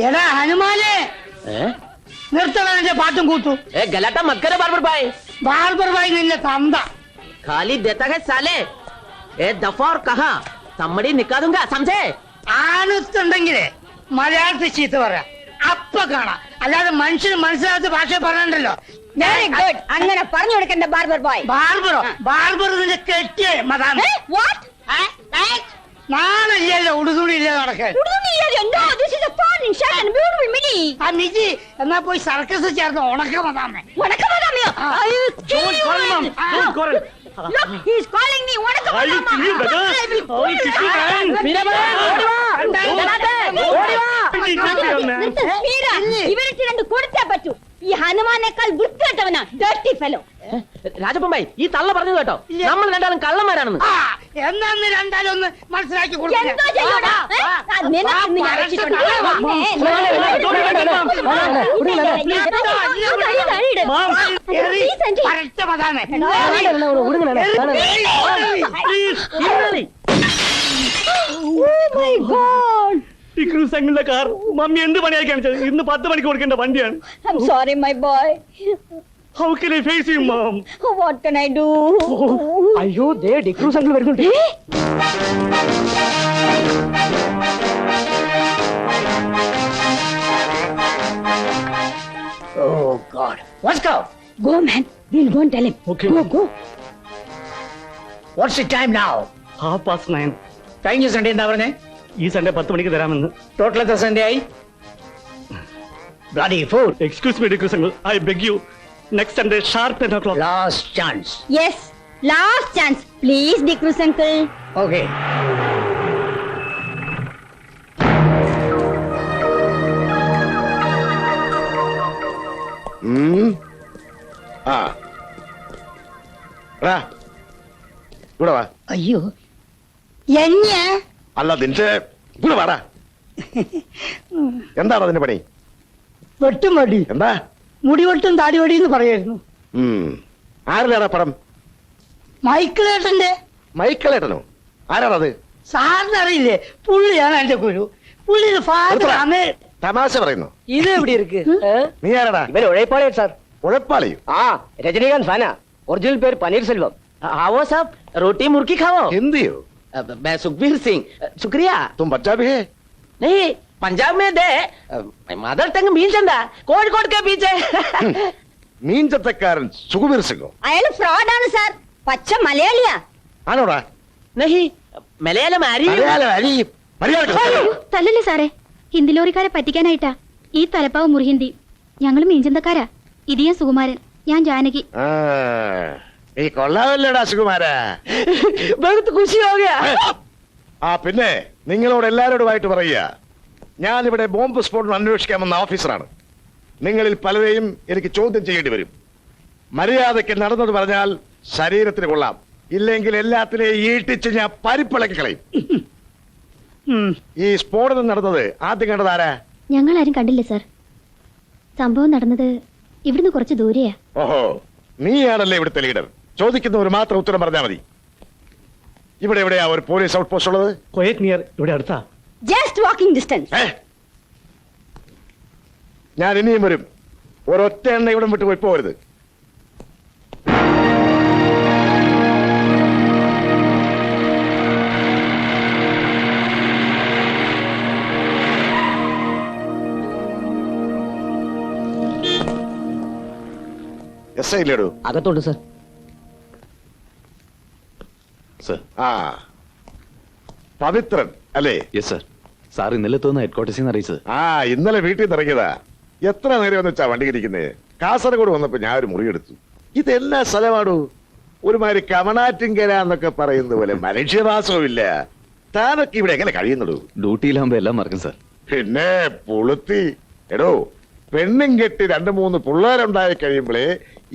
എടാ ഹനുമാനെ നിർത്തവനെ പാട്ടും കൂട്ടു. गलाटा मत करे बार्बर भाई। ബാർബർ ഭായി നിന്റെ തന്ത. खाली देता है साले। ए दफा और कहा तम्मड़ी निकाल दूंगा समझे। ആണുത്തുണ്ടെങ്കിലേ മലയാളത്തിൽ ചീത്ത പറ, അപ്പ കാണാം. അല്ലാതെ മനുഷ്യന് മനസ്സിലാത്ത ഭാഷ പറഞ്ഞല്ലോ. Very good. അങ്ങനെ പറഞ്ഞു കൊടുക്കണ്ട ബാർബർ ബോയ്. ബാർബറോ? ബാർബർ നിന്റെ കെട്ടിയ മതാണ്. വാട്ട്? നാളെയല്ലോ ഉടുതുണി ഇല്ല നടക്കാൻ. ആ മിജി എന്നാ പോയി സർക്കസ് ചേർന്ന് ഉണക്ക മതാമേ. ഇവർക്ക് രണ്ട് കൊടുത്തേ പറ്റൂ. ഈ ഹനുമാനേക്കാൾ വൃത്തികെട്ടവനാ ഡർട്ടി ഫെലോ. രാജപ്പൻ ഭായി ഈ തള്ള പറഞ്ഞു കേട്ടോ, നമ്മൾ രണ്ടാളും കള്ളന്മാരാണെന്ന്. എന്നാ രണ്ടാലും ഒന്ന് മനസ്സിലാക്കി കൊടുക്കും. എന്തോ ചെയ്യൂടാ? സംഘങ്ങളുടെ കാർ മമ്മി എന്ത് പണിയായി കാണിച്ചത്? ഇന്ന് 10 മണിക്ക് കൊടുക്കേണ്ട വണ്ടിയാണ്. I'm sorry my boy. How can I face you, mom? What can I do? അയ്യോ ദേ ഡിക്രൂസ് അങ്കിൾ വരുന്നുണ്ട്. Oh God. Let's go. Go man. We'll go and tell him. Okay. Go. What's the time now? 9:30. കഴിഞ്ഞ Sunday എന്താ പറഞ്ഞേ? ഈ Sunday 10 മണിക്ക് തരാമെന്ന്. Total എത്ര Sunday ആയി? Bloody fool. Excuse me, D'Cruz uncle. I beg you. Next Sunday sharp 10 o'clock. Last chance. Yes. Last chance. Please, Dikrus uncle. Okay. ഇവിടെ വാ. അയ്യോ എന്നെ അല്ല നിന്റെ ഇവിടെ വാടാ. എന്താണ് അതിന്റെ പണി? വെട്ടും വടി. എന്താ? മുടിവെട്ടും താടിവടി എന്ന് പറയായിരുന്നു. ആരിലാടാ പടം? മൈക്കിളേട്ടന്റെ. മൈക്കിളേട്ടനോ? ആരാണത്? സാറിന് അറിയില്ലേ? പുള്ളിയാണ് എന്റെ ഗുരു. പുള്ളിയുടെ ഫാദർ ആണ്. തമാശ പറയുന്നു. ഇത് എവിടെ ഇருக்கு? നീ ആരാടാ? ഇവൻ ഉഴപ്പാളി സാർ. ഉഴപ്പാളിയോ? രജനീകാന്ത് ഫാന. ഒറിജിനൽ പേര് പനീർ സെൽവം. आओ साहब रोटी मुर्गी खाओ. ഹിന്ദിയോ? मैं सुखबीर सिंह. शुक्रिया. तुम पंजाबी है? नहीं पंजाब में दे मदर टंग मील चंदा कोഴിക്കോട് के पीछे. മീൻചത്തക്കാരൻ സുഖബീർ സിംഗോ? അയാൾ ഫ്രോഡാണ് സാർ. പച്ച മലയാളിയാ. ആണോടാ? नहीं മലയാളം അറിയും. തല്ലല്ലേ സാറേ, ഹിന്ദി ലോറിക്കാരെ പറ്റിക്കാനായിട്ടാ ഈ തലപ്പാവ് മുറിഹിന്ദി. ഞങ്ങൾ മീൻചന്തക്കാരാ. ഇത് ഞാൻ സുകുമാരൻ, ഞാൻ ജാനകി. ഈ കൊള്ളാമല്ലോടാ സുകുമാരാ. बहुत खुशी हो गया. പിന്നെ നിങ്ങളോട് എല്ലാവരോടുമായിട്ട് പറയുക, ഞാനിവിടെ ബോംബ് സ്ഫോടനം അന്വേഷിക്കാമെന്ന ഓഫീസറാണ്. നിങ്ങളിൽ പലരെയും എനിക്ക് ചോദ്യം ചെയ്യേണ്ടി വരും. മര്യാദയ്ക്ക് നടന്നത് പറഞ്ഞാൽ ശരീരത്തിന് കൊള്ളാം, ഇല്ലെങ്കിൽ എല്ലാത്തിനെയും ഈട്ടിച്ച് ഞാൻ പരിപ്പിളക്കി കളയും. ഈ സ്ഫോടനം നടന്നത് ആദ്യം കണ്ടത് ആരാ? ഞങ്ങൾ ആരും കണ്ടില്ല സാർ. സംഭവം നടന്നത് ഇവിടുന്ന് കുറച്ച് ദൂരെയാ. ഓഹോ, നീയാണല്ലേ ഇവിടുത്തെ ലീഡർ. ചോദിക്കുന്നവർ മാത്രം ഉത്തരം പറഞ്ഞാൽ മതി. ഇവിടെ എവിടെയാ ഒരു പോലീസ് ഔട്ട് പോസ്റ്റ് ഉള്ളത്? ക്വയറ്റ് നിയർ, ഇവിടെ അടുത്താ. Just walking distance. ഞാൻ ഇനിയും വരും. ഒരൊറ്റ എണ്ണ ഇവിടെ വിട്ട് പോയി പോകരുത്. എസ് ഐ ഇല്ലേടൂ? അകത്തോണ്ട് സർ. ആ പവിത്രൻ അല്ലേ? Yes sir. സാർ ഇന്നലെ തോന്നുന്ന ഹെഡ് ക്വാർട്ടേഴ്സിൽ നിന്ന് അറിയിച്ചത്. ഇന്നലെ വീട്ടിൽ നിന്ന് ഇറങ്ങിയതാ. എത്ര നേരം എന്ന് വെച്ചാ വണ്ടി ഇരിക്കുന്നത്. കാസർഗോഡ് വന്നപ്പോ ഞാൻ ഒരു മുറിയെടുത്തു. ഇതെല്ലാ സ്ഥലമാണോ? ഒരുമാതിരി കമനാറ്റിങ്കര എന്നൊക്കെ പറയുന്ന പോലെ മനുഷ്യവാസവും ഇല്ല. താനൊക്കെ ഇവിടെ എങ്ങനെ കഴിയുന്നുള്ളൂ? ഡ്യൂട്ടിയിലാകുമ്പോ എല്ലാം മറക്കും സാർ. പിന്നെ പുളുത്തി എടോ, പെണ്ണും കെട്ടി 2-3 പിള്ളേരുണ്ടായി കഴിയുമ്പോഴേ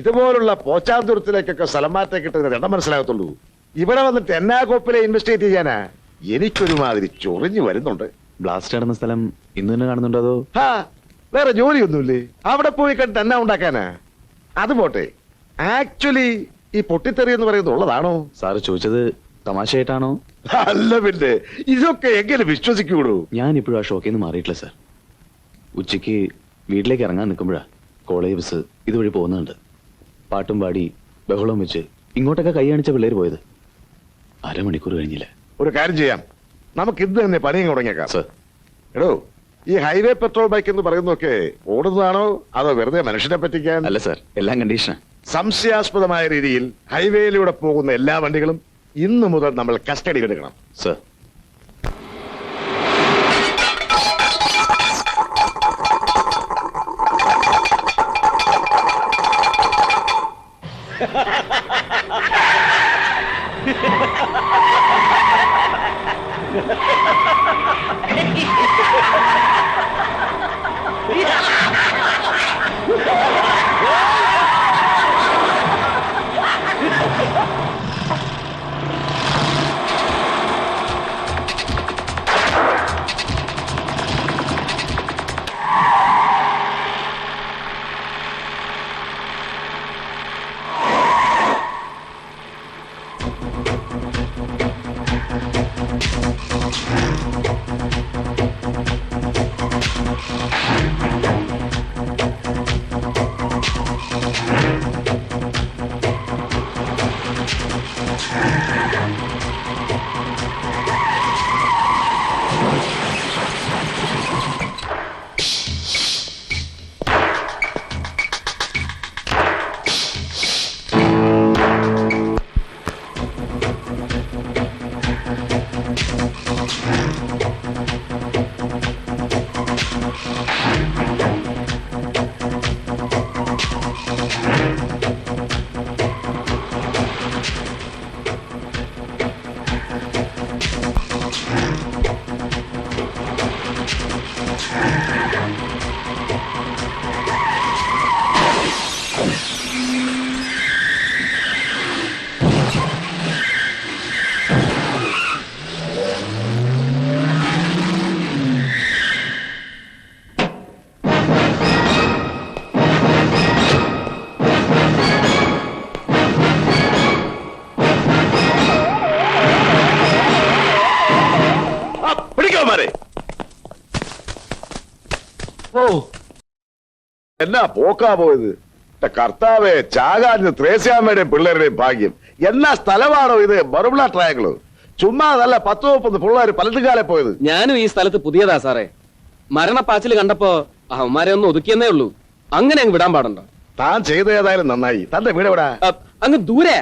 ഇതുപോലുള്ള പോച്ചാന്തുരത്തിലേക്കൊക്കെ സ്ഥലം മാറ്റം കിട്ടുന്ന ഇടം മനസ്സിലാകത്തുള്ളൂ. ഇവിടെ വന്നിട്ട് എന്നാ കോപ്പിലെ ഇൻവെസ്റ്റിഗേറ്റ് ചെയ്യാനാ? എനിക്കൊരുമാതിരി ചൊറിഞ്ഞു വരുന്നുണ്ട്. ബ്ലാസ്റ്റ് നടന്ന സ്ഥലം ഇന്ന് തന്നെ കാണുന്നുണ്ടോ? അതോ വേറെ ജോലിയൊന്നുമില്ലേ? അവിടെ പോയി കണ്ടിട്ട് എന്നാ ഉണ്ടാക്കാനാ? അത് പോട്ടെ, ആക്ച്വലി ഈ പൊട്ടിത്തെറി എന്ന് പറയുന്നത് ഉള്ളതാണോ? സാറ് ചോദിച്ചത് തമാശയായിട്ടാണോ? അല്ല പിന്നെ, ഇതൊക്കെ എങ്ങനെ വിശ്വസിക്കൂടൂ? ഞാൻ ഇപ്പോഴും ആ ഷോക്കിൽ നിന്ന് മാറിയിട്ടില്ല സാർ. ഉച്ചയ്ക്ക് വീട്ടിലേക്ക് ഇറങ്ങാൻ നിൽക്കുമ്പോഴാ കോളേജ് ബസ് ഇതുവഴി പോകുന്നുണ്ട്. പാട്ടും പാടി ബഹളവും വെച്ച് ഇങ്ങോട്ടൊക്കെ കൈ കാണിച്ച പിള്ളേർ പോയത്. അരമണിക്കൂർ കഴിഞ്ഞില്ല. ഒരു കാര്യം ചെയ്യാം, നമുക്ക് ഇന്ന് തന്നെ പണിയും തുടങ്ങിയേക്കാം. സർ, എടോ, ഈ ഹൈവേ പെട്രോൾ ബൈക്ക് എന്ന് പറയുന്നതൊക്കെ ഓടുന്നതാണോ അതോ വെറുതെ മനുഷ്യനെ പറ്റിക്കാൻ? അല്ല സർ, എല്ലാം കണ്ടീഷനാ. സംശയാസ്പദമായ രീതിയിൽ ഹൈവേയിലൂടെ പോകുന്ന എല്ലാ വണ്ടികളും ഇന്നു മുതൽ നമ്മൾ കസ്റ്റഡിയിൽ എടുക്കണം. സർ, എന്നാ പോക്കാ പോയത്? കർത്താവേ, ചാകാഞ്ഞ് ത്രേസ്യാമ്മയുടെയും പിള്ളേരുടെയും ഭാഗ്യം. എന്നാ സ്ഥലമാണോ ഇത്? ബറുബിള ട്രയാങ്കിള്. ചുമ്മാ നല്ല 10-30 പിള്ളേർ പലതുകാലെ പോയത്. ഞാനും ഈ സ്ഥലത്ത് പുതിയതാ സാറേ. മരണപ്പാച്ചില് കണ്ടപ്പോ അവന്മാരെ ഒന്ന് ഒതുക്കിയെന്നേ ഉള്ളൂ. അങ്ങനെ അങ്ങ് വിടാൻ പാടുണ്ടോ? താൻ ചെയ്ത ഏതായാലും നന്നായി. തന്റെ വീട് എവിടാ? അങ്ങ് ദൂരെ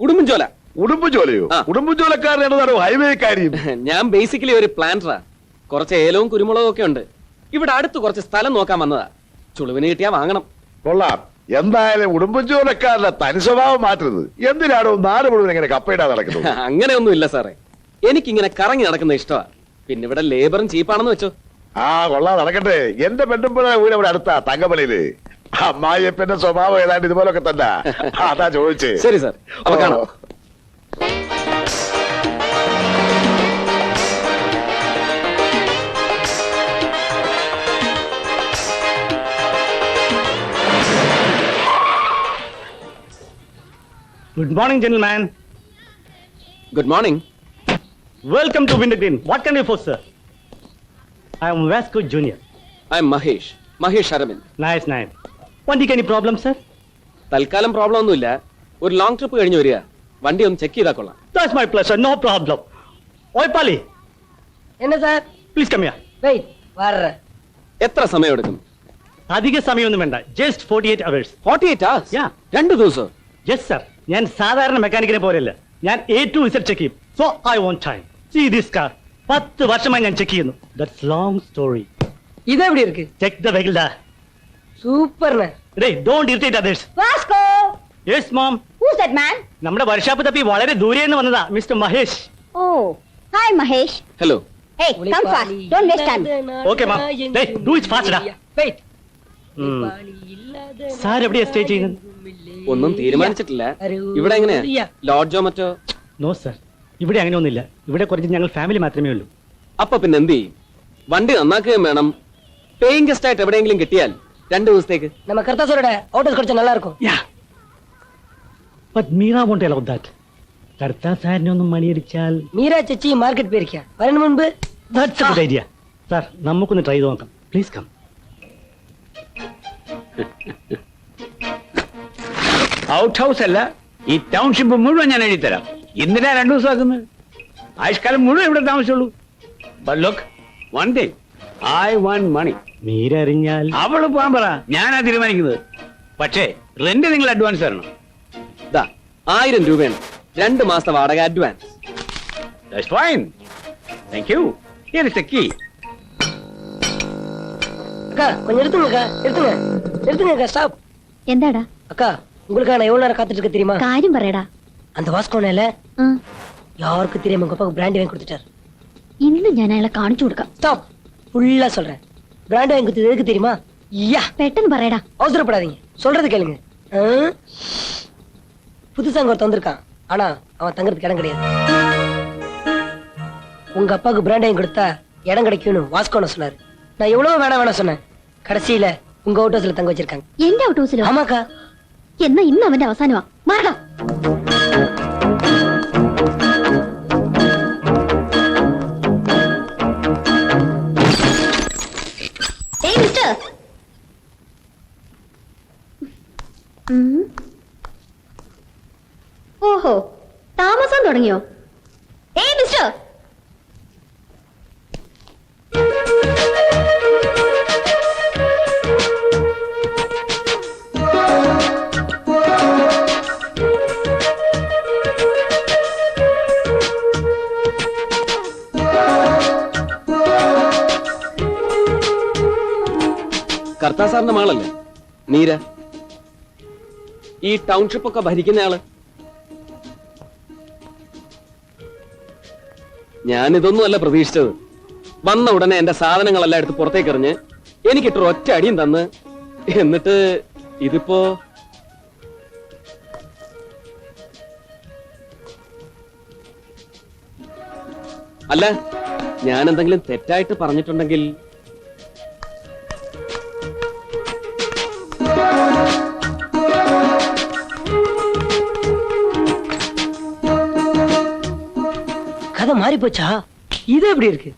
ഉടുമ്പൻചോല. ഉടുമ്പുജോലയോ? ഉടുമ്പുജോലക്കാരനാണോ ഹൈവേ കാര്യം? ഞാൻ ബേസിക്കലി ഒരു പ്ലാന്ററാ. കുറച്ച് ഏലവും കുരുമുളകും ഒക്കെ ഉണ്ട്. ഇവിടെ അടുത്ത് കുറച്ച് സ്ഥലം നോക്കാൻ വന്നതാ. ചുളുവിന് കിട്ടിയാ വാങ്ങണം. കൊള്ളാം. എന്തായാലും ഉടുമ്പുജോലക്കാരുടെ തനി സ്വഭാവം മാറ്റരുത്. എന്തിനാണോ നാട് മുഴുവൻ ഇങ്ങനെ കപ്പയിടാൻ നടക്കുന്നത്? അങ്ങനെയൊന്നും ഇല്ല സാറേ. എനിക്കിങ്ങനെ കറങ്ങി നടക്കുന്ന ഇഷ്ടമാ. പിന്നെ ഇവിടെ ലേബറും ചീപ്പാണെന്ന് വെച്ചോ. ആ, കൊള്ളാം, നടക്കട്ടെ. എന്റെ പെണ്ണുമ്പഴ വീട് ഇവിടെ അടുത്താ, തങ്കമലയില്. അമ്മായിയപ്പന്റെ സ്വഭാവം ഏതാണ്ട് ഇതുപോലൊക്കെ തന്നെ. അതാ ചോദിച്ചേ. ശരി സാർ, അപ്പൊ കാണാം. Good morning, gentlemen. Good morning. Welcome to Wintergreen. What can I for, sir? I am Vasco Junior. I am Mahesh Aravind. Nice name. വണ്ടിക്ക് any problem, sir? തൽക്കാലം പ്രോബ്ലം ഒന്നുമില്ല. ഒരു ലോങ് ട്രിപ്പ് കഴിഞ്ഞ് വരിക. വണ്ടി ഒന്ന് ചെക്ക് ചെയ്താ കൊള്ളാം. That's my pleasure. No problem. Oi, Pali. என்ன sir? Please come here. Wait வர்றேன். എത്ര സമയം എടുക്കും? അധിക സമയമൊന്നും വേണ്ട. Just 48 hours. 48 hours? Yeah. 2 ദിവസം? Yes, sir. ഞാൻ സാധാരണ മെക്കാനിക്കിനെ പോലെയല്ല. ഞാൻ A to Z ചെക്ക് ചെയ്യും. So I want time. See this car. 10 വർഷമായി ഞാൻ ചെക്ക് ചെയ്യുന്നു. That's long story. இது எப்படி இருக்கு? Check the vehicle da. சூப்பர்ண்ணே. Hey, don't irritate others. Vasco, Yes, mom. who's that man? നമ്മുടെ വർഷാപ്പ് തപ്പി വളരെ ദൂരെന്ന് വന്നതാ mister Mahesh. Oh, hi Mahesh. Hello. Hey, come fast. Don't waste time. Okay, ma'am. Hey, do it fast, da. Wait. Sir എവിടെയാ stay ചെയ്യുന്നത്? ഒന്നും തീരുമാനിച്ചിട്ടില്ല. ഇവിടെ എങ്ങനെയാ? ലോഡ്ജോ മറ്റോ? നോ സർ, ഇവിടെ അങ്ങനെ ഒന്നുമില്ല. ഇവിടെ കുറച്ച് ഞങ്ങൾ ഫാമിലി മാത്രമേ ഉള്ളൂ. അപ്പൊ പിന്നെ എന്ത് ചെയ്യും? വണ്ടി നന്നാക്കുകയും വേണം. പേയിങ് ഗസ്റ്റ് ആയിട്ട് എവിടെയെങ്കിലും കിട്ടിയാൽ 2 ദിവസത്തേക്ക്. நம்ம கர்த்தாசரோட ஹோட்டல்ஸ் கிடைச்சா நல்லா இருக்கும். Yeah. But Meera won't allow that. കർത്താ സാറിനെ ഒന്നും മണിയടിച്ചാൽ. மீரா சச்சி மார்க்கெட் போயிருக்கியா? வரணும் முன்பு. That's a good idea. Sir, നമുക്കൊന്ന് ട്രൈ ചെയ്ത് നോക്കാം. Please come. ഔട്ട് ഹൗസ് അല്ല, ഈ ടൗൺഷിപ്പ് മുഴുവൻ ഞാൻ എഴുതിത്തരാം. എന്തിനാ 2 ദിവസം ആക്കുന്നത്? ആയുഷ്കാലം മുഴുവൻ ഇവിടെ താമസിച്ചുള്ളൂ. But look, one thing, I want money. മീരറിഞ്ഞാൽ അവള് പോകാൻ പറ, ഞാനാ തീരുമാനിക്കുന്നത്. പക്ഷേ റെന്റ് നിങ്ങൾ അഡ്വാൻസ് തരണം. ദാ 1000 രൂപയാണ് 2 മാസത്തെ വാടക advance. That's fine. Thank you. Here is the key. அக்கா கொஞ்சம் எடுத்துங்க அக்கா ஸ்டாப். എന്താടാ அக்கா உங்களுக்கு நான் எவ்வளவு நேரம் காத்துட்டு இருக்க தெரியுமா? കാര്യം പറയടാ. அந்த வாஸ்கோனால ആ, யாருக்கும் தெரியாம உங்க அப்பாவுக்கு பிராண்ட் வாங்கி கொடுத்துட்டாரு. ഇന്ന് ഞാൻ അയാളെ കാണിച്ചു കൊടുക്കാം. ஸ்டாப். ஃபுல்லா சொல்றேன். பிராண்ட் வாங்கி கொடுத்தது எதுக்கு தெரியுமா? யா പെട്ടെന്ന് പറയടാ. அவசரப்படாதீங்க, சொல்றது கேளுங்க. புதுசா அங்க ஒருத்தன் வந்திருக்கான், ஆனா அவன் தங்கறதுக்கு இடம் கிடையாது. உங்க அப்பாவுக்கு பிராண்ட் வாங்கி கொடுத்தா இடம் கிடைக்கும்னு வாஸ்கோன சொன்னாரு. நான் எவ்வளவு வேணாம் சொன்னேன். கடைசியில உங்க அவுட் ஹவுஸ்ல தங்க வச்சிருக்காங்க. എന്റെ ഔട്ട് ഹൗസിലോ? ஆமாக்கா. എന്നാ ഇന്ന് അവന്റെ അവസാനമാ. മാറടാ. ഏയ് മിസ്റ്റർ. ഓഹോ, താമസം തുടങ്ങിയോ? ഏയ് മിസ്റ്റർ. കർത്താ സാറിന്റെ മകളല്ലേ മീര? ഈ ടൗൺഷിപ്പ് ഒക്കെ ഭരിക്കുന്നയാള്. ഞാനിതൊന്നും അല്ല പ്രതീക്ഷിച്ചത്. വന്ന ഉടനെ എന്റെ സാധനങ്ങളെല്ലാം എടുത്ത് പുറത്തേക്ക് എറിഞ്ഞ് എനിക്കിട്ടൊരു ഒറ്റ അടിയും തന്ന്, എന്നിട്ട് ഇതിപ്പോ അല്ല, ഞാൻ എന്തെങ്കിലും തെറ്റായിട്ട് പറഞ്ഞിട്ടുണ്ടെങ്കിൽ கதை மாறி போச்சா? இது எப்படி இருக்கு?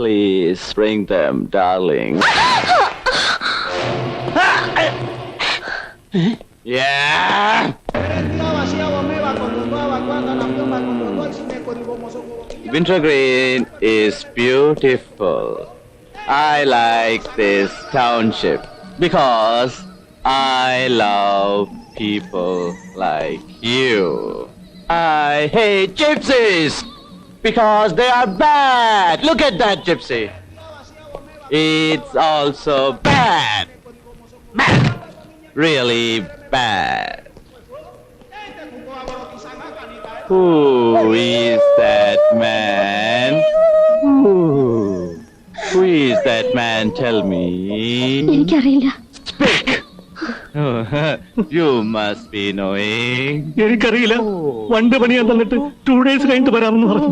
Please bring them, darling. Yeah. Wintergreen is beautiful. I like this township because I love people like you. I hate gypsies because they are bad. Look at that gypsy. It's also bad. Bad. Really bad. Who is that man? Who is that man? Tell me. എനിക്കറിയില്ല. Speak. You must be knowing. എനിക്കറിയില്ല. വണ്ടി പണിയാൻ തന്നിട്ട് 2 days കഴിഞ്ഞിട്ട് വരാമെന്ന് പറഞ്ഞു.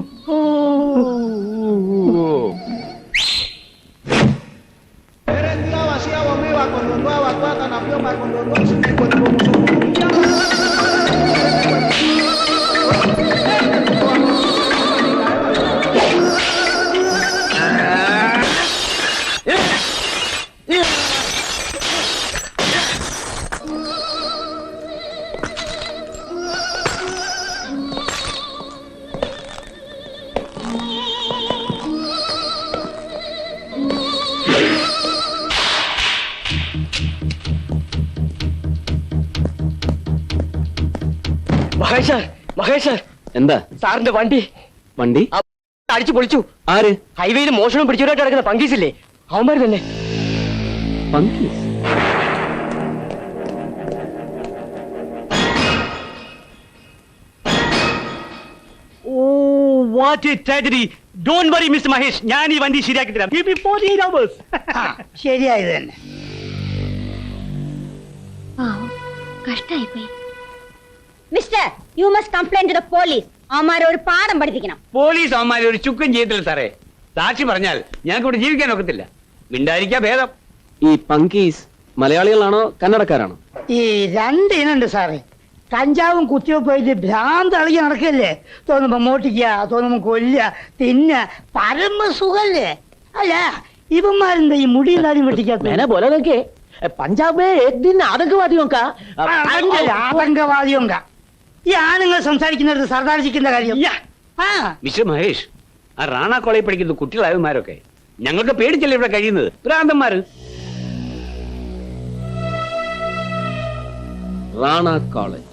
മഹേഷ് മഹേഷ് എന്താ സാറിന്റെ വണ്ടി വണ്ടി അടിച്ചു പൊളിച്ചു. ആര്? ഹൈവേയിൽ മോഷണം പിടിച്ചവരായിട്ട് കിടക്കുന്ന പങ്കീസില്ലേ, അവന്മാര് തന്നെ. പങ്കീസ്? Oh, what a tragedy. Don't worry, Mr. Mahesh. ഞാൻ ഈ വണ്ടി ശരിയാക്കി തരാം. Give me 48 hours. ശരിയായത് തന്നെ. കഷ്ടായിപ്പോയി. Mister, you must complaint to the police. അവന്മാരെ ഒരു പാഠം പഠിപ്പിക്കണം. പോലീസ് അവന്മാരെ ഒരു ചുക്കും ചെയ്തില്ല സാറേ. സാക്ഷി പറഞ്ഞാൽ ഞങ്ങൾക്ക് ഇവിടെ ജീവിക്കാൻ ഒക്കത്തില്ല. മിണ്ടായിരിക്കാ ഭേദം. ഈ പങ്കീസ് മലയാളികളാണോ കന്നഡക്കാരാണോ? ഈ രണ്ട് ഇനുണ്ട് സാറേ. കഞ്ചാവും കുത്തിവെപ്പോയിട്ട് ഭ്രാന്ത് അളിക്ക് നടക്കല്ലേ. തോന്നുമ്പോ മോട്ടിക്കുക, തോന്നുമ്പോ കൊല്ലുക, തിന്ന, പരമ സുഖല്ലേ. അല്ല ഇവന്മാരെന്താ ഈ മുടിയും താടിയും വെട്ടിക്കാത്ത? बोला ना कि पंजाब में एक दिन आतंकवादियों का ആതങ്കവാദിയും ഈ ആണുങ്ങൾ സംസാരിക്കുന്നത് സർദാർ ജിക്കുന്ന കാര്യം. ആ മിസ്റ്റർ മഹേഷ്, ആ റാണ കോളേജിൽ പഠിക്കുന്ന കുട്ടികളായവന്മാരൊക്കെ ഞങ്ങൾക്ക് പേടിച്ചല്ലേ ഇവിടെ കഴിയുന്നത്. ഭ്രാന്തന്മാര്. റാണ കോളേജ്